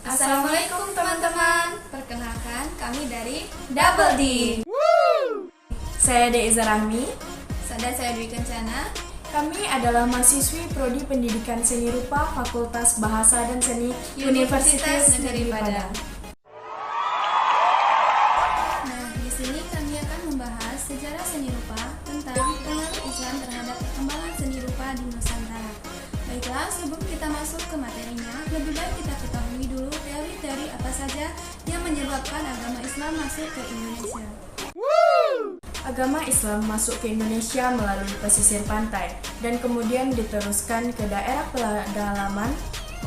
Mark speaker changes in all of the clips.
Speaker 1: Assalamualaikum teman-teman. Perkenalkan, kami dari Double D.
Speaker 2: Saya Deiza Rahmi.
Speaker 1: Dan saya Dwi Kencana.
Speaker 2: Kami adalah mahasiswi Prodi Pendidikan Seni Rupa Fakultas Bahasa dan Seni
Speaker 1: Universitas Negeri Padang. Nah, di sini kami akan membahas sejarah seni rupa tentang pengaruh Islam terhadap perkembangan seni rupa di Nusantara. Baiklah, sebelum kita masuk ke materinya, lebih baik kita ketahui dulu teori-teori apa saja yang menyebabkan agama Islam masuk ke Indonesia.
Speaker 2: Agama Islam masuk ke Indonesia melalui pesisir pantai dan kemudian diteruskan ke daerah pedalaman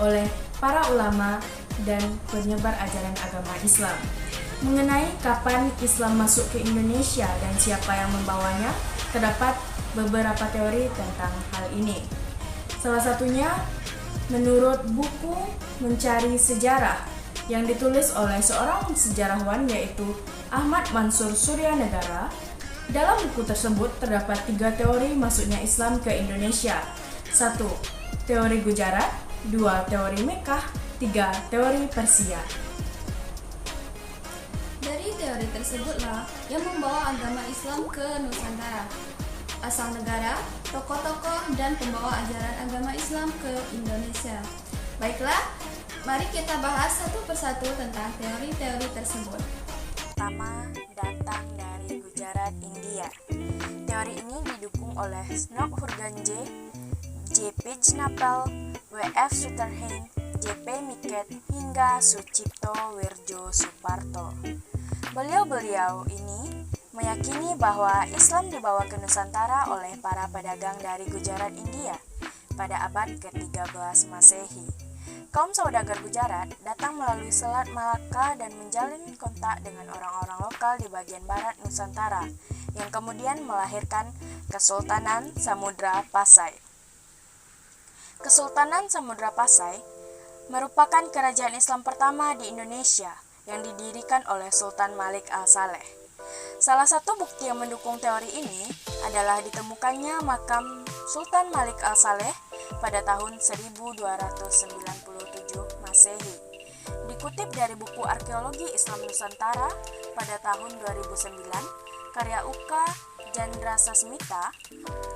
Speaker 2: oleh para ulama dan penyebar ajaran agama Islam. Mengenai kapan Islam masuk ke Indonesia dan siapa yang membawanya, terdapat beberapa teori tentang hal ini. Salah satunya menurut buku Mencari Sejarah yang ditulis oleh seorang sejarawan yaitu Ahmad Mansur Suryanegara. Dalam buku tersebut terdapat 3 teori masuknya Islam ke Indonesia. 1. Teori Gujarat, 2. Teori Mekkah, 3. Teori Persia.
Speaker 1: Dari teori tersebutlah yang membawa agama Islam ke Nusantara. Asal negara, tokoh-tokoh, dan pembawa ajaran agama Islam ke Indonesia. Baiklah, mari kita bahas satu persatu tentang teori-teori tersebut.
Speaker 3: Pertama, datang dari Gujarat, India. Teori ini didukung oleh Snok Hurganje, J.P. Chnapel, W.F. Sutherland, J.P. Miket, hingga Sucipto Wirjo Suparto. Beliau-beliau ini meyakini bahwa Islam dibawa ke Nusantara oleh para pedagang dari Gujarat, India pada abad ke-13 Masehi. Kaum saudagar Gujarat datang melalui Selat Malaka dan menjalin kontak dengan orang-orang lokal di bagian barat Nusantara yang kemudian melahirkan Kesultanan Samudra Pasai. Kesultanan Samudra Pasai merupakan kerajaan Islam pertama di Indonesia yang didirikan oleh Sultan Malik Al-Saleh. Salah satu bukti yang mendukung teori ini adalah ditemukannya makam Sultan Malik Al-Saleh pada tahun 1297 Masehi. Dikutip dari buku Arkeologi Islam Nusantara pada tahun 2009, karya Uka Jandrasasmita,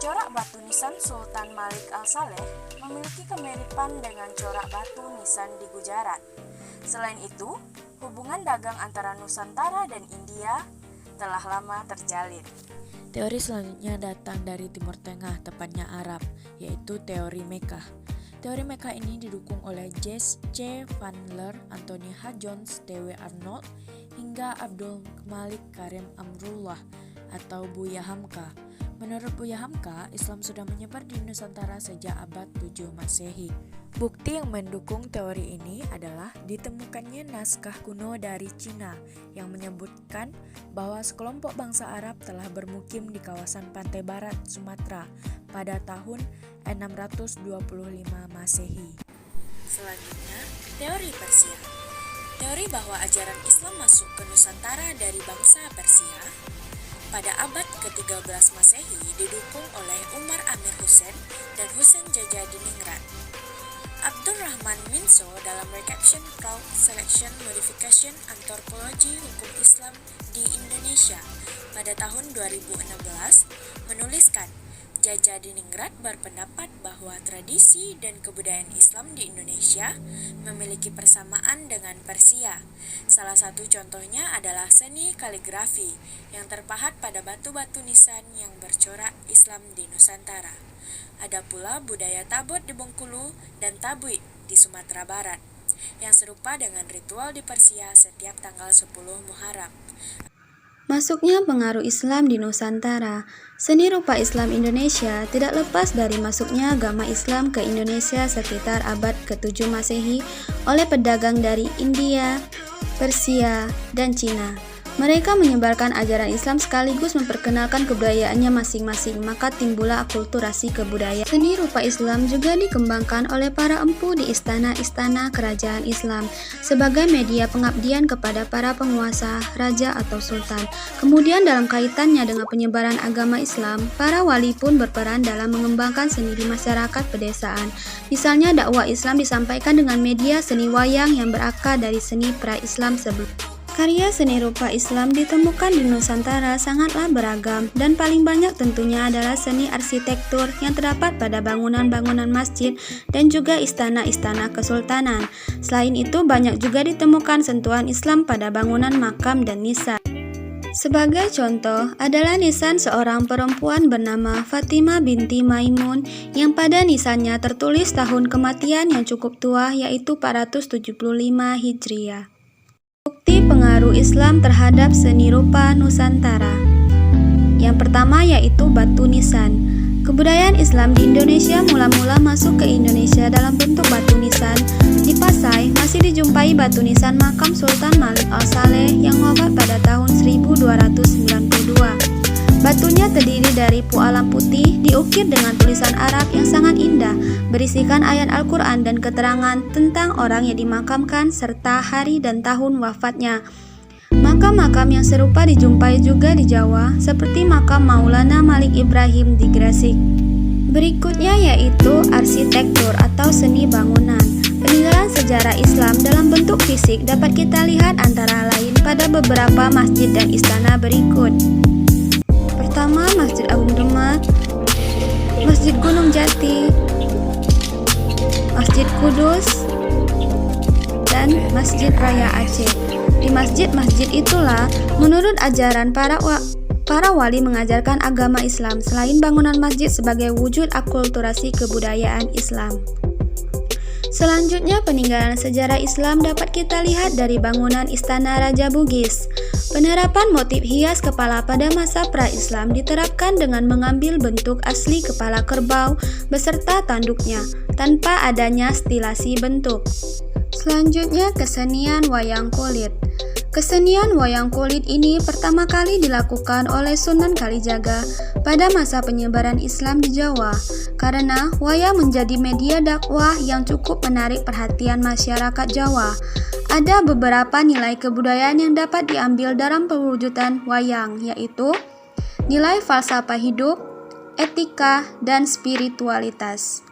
Speaker 3: corak batu nisan Sultan Malik Al-Saleh memiliki kemiripan dengan corak batu nisan di Gujarat. Selain itu, hubungan dagang antara Nusantara dan India telah lama terjalin.
Speaker 4: Teori selanjutnya datang dari Timur Tengah, tepatnya Arab, yaitu teori Mekkah. Teori Mekkah ini didukung oleh J. Van Leer, Anthony H. Jones, T.W. Arnold, hingga Abdul Malik Karim Amrullah atau Buya Hamka. Menurut Buya Hamka, Islam sudah menyebar di Nusantara sejak abad 7 Masehi. Bukti yang mendukung teori ini adalah ditemukannya naskah kuno dari Cina yang menyebutkan bahwa sekelompok bangsa Arab telah bermukim di kawasan pantai barat Sumatera pada tahun 625 Masehi. Selanjutnya, teori Persia. Teori bahwa ajaran Islam masuk ke Nusantara dari bangsa Persia pada abad ke-13 Masehi didukung oleh Umar Amir Hussein dan Hussein Jajadiningrat. Abdurrahman Minso dalam Recaption Crowd Selection Modification Anthropology Hukum Islam di Indonesia pada tahun 2016 menuliskan, Jajadiningrat berpendapat bahwa tradisi dan kebudayaan Islam di Indonesia memiliki persamaan dengan Persia. Salah satu contohnya adalah seni kaligrafi yang terpahat pada batu-batu nisan yang bercorak Islam di Nusantara. Ada pula budaya tabot di Bengkulu dan tabuik di Sumatera Barat, yang serupa dengan ritual di Persia setiap tanggal 10 Muharram.
Speaker 5: Masuknya pengaruh Islam di Nusantara. Seni rupa Islam Indonesia tidak lepas dari masuknya agama Islam ke Indonesia sekitar abad ke-7 Masehi oleh pedagang dari India, Persia, dan Cina. Mereka menyebarkan ajaran Islam sekaligus memperkenalkan kebudayaannya masing-masing, maka timbullah akulturasi kebudayaan. Seni rupa Islam juga dikembangkan oleh para empu di istana-istana kerajaan Islam sebagai media pengabdian kepada para penguasa, raja atau sultan. Kemudian dalam kaitannya dengan penyebaran agama Islam, para wali pun berperan dalam mengembangkan seni di masyarakat pedesaan. Misalnya dakwah Islam disampaikan dengan media seni wayang yang berakar dari seni pra-Islam sebelumnya. Karya seni rupa Islam ditemukan di Nusantara sangatlah beragam dan paling banyak tentunya adalah seni arsitektur yang terdapat pada bangunan-bangunan masjid dan juga istana-istana kesultanan. Selain itu banyak juga ditemukan sentuhan Islam pada bangunan makam dan nisan. Sebagai contoh adalah nisan seorang perempuan bernama Fatimah binti Maimun yang pada nisannya tertulis tahun kematian yang cukup tua yaitu 475 Hijriah. Bukti pengaruh Islam terhadap seni rupa Nusantara. Yang pertama yaitu batu nisan. Kebudayaan Islam di Indonesia mula-mula masuk ke Indonesia dalam bentuk batu nisan. Di Pasai masih dijumpai batu nisan makam Sultan Malik Al-Saleh yang wafat pada tahun 1292. Batunya terdiri dari pualam putih diukir dengan tulisan Arab yang sangat indah, berisikan ayat Al-Quran dan keterangan tentang orang yang dimakamkan serta hari dan tahun wafatnya. Makam-makam yang serupa dijumpai juga di Jawa, seperti makam Maulana Malik Ibrahim di Gresik. Berikutnya yaitu arsitektur atau seni bangunan. Peninggalan sejarah Islam dalam bentuk fisik dapat kita lihat antara lain pada beberapa masjid dan istana berikut. Pertama, Masjid Agung Demak, Masjid Gunung Jati, Masjid Kudus, dan Masjid Raya Aceh. Di masjid-masjid itulah, menurut ajaran para wali mengajarkan agama Islam, selain bangunan masjid sebagai wujud akulturasi kebudayaan Islam. Selanjutnya, peninggalan sejarah Islam dapat kita lihat dari bangunan Istana Raja Bugis. Penerapan motif hias kepala pada masa pra-Islam diterapkan dengan mengambil bentuk asli kepala kerbau beserta tanduknya, tanpa adanya stilasi bentuk. Selanjutnya, kesenian wayang kulit. Kesenian wayang kulit ini pertama kali dilakukan oleh Sunan Kalijaga pada masa penyebaran Islam di Jawa, karena wayang menjadi media dakwah yang cukup menarik perhatian masyarakat Jawa. Ada beberapa nilai kebudayaan yang dapat diambil dalam pewujudan wayang, yaitu nilai falsafah hidup, etika, dan spiritualitas.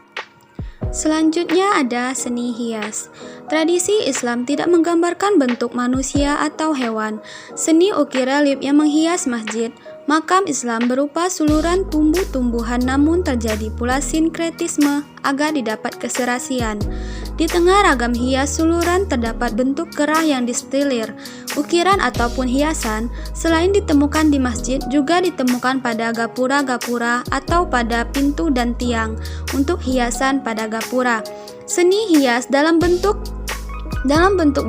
Speaker 5: Selanjutnya ada seni hias. Tradisi Islam tidak menggambarkan bentuk manusia atau hewan. Seni ukir relief yang menghias masjid, makam Islam berupa suluran tumbuh-tumbuhan, namun terjadi pula sinkretisme agar didapat keserasian. Di tengah ragam hias suluran terdapat bentuk kerah yang distilir. Ukiran ataupun hiasan selain ditemukan di masjid juga ditemukan pada gapura-gapura atau pada pintu dan tiang untuk hiasan pada gapura. Seni hias dalam bentuk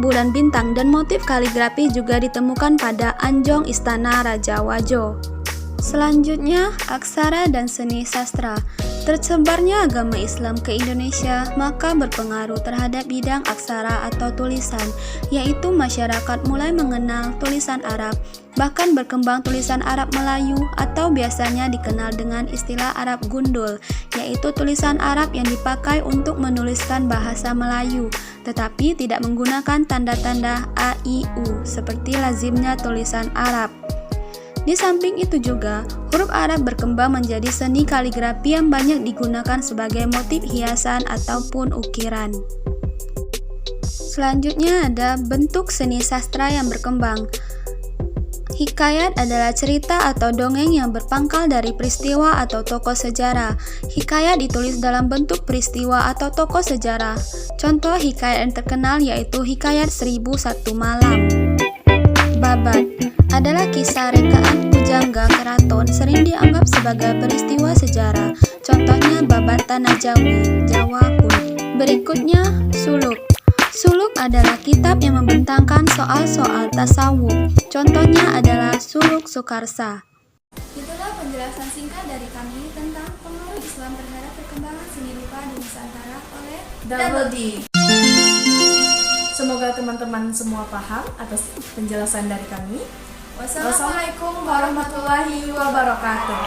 Speaker 5: bulan bintang dan motif kaligrafi juga ditemukan pada anjong Istana Raja Wajo. Selanjutnya, aksara dan seni sastra. Tersebarnya agama Islam ke Indonesia maka berpengaruh terhadap bidang aksara atau tulisan, yaitu masyarakat mulai mengenal tulisan Arab, bahkan berkembang tulisan Arab Melayu atau biasanya dikenal dengan istilah Arab Gundul, yaitu tulisan Arab yang dipakai untuk menuliskan bahasa Melayu, tetapi tidak menggunakan tanda-tanda A, I, U, seperti lazimnya tulisan Arab. Di samping itu juga, huruf Arab berkembang menjadi seni kaligrafi yang banyak digunakan sebagai motif hiasan ataupun ukiran. Selanjutnya ada bentuk seni sastra yang berkembang. Hikayat adalah cerita atau dongeng yang berpangkal dari peristiwa atau tokoh sejarah. Hikayat ditulis dalam bentuk peristiwa atau tokoh sejarah. Contoh hikayat yang terkenal yaitu Hikayat 1001 Malam. Babat adalah kisah rekaan pujangga keraton, sering dianggap sebagai peristiwa sejarah. Contohnya Babat Tanah Jawi, Jawa kuno. Berikutnya, suluk. Suluk adalah kitab yang membentangkan soal-soal tasawuf. Contohnya adalah Suluk Sukarsa.
Speaker 1: Itulah penjelasan singkat dari kami tentang pengaruh Islam terhadap perkembangan seni rupa di Nusantara oleh
Speaker 2: Double D. Semoga teman-teman semua paham atas penjelasan dari kami.
Speaker 1: Wassalamualaikum
Speaker 2: Wassalamualaikum warahmatullahi wabarakatuh.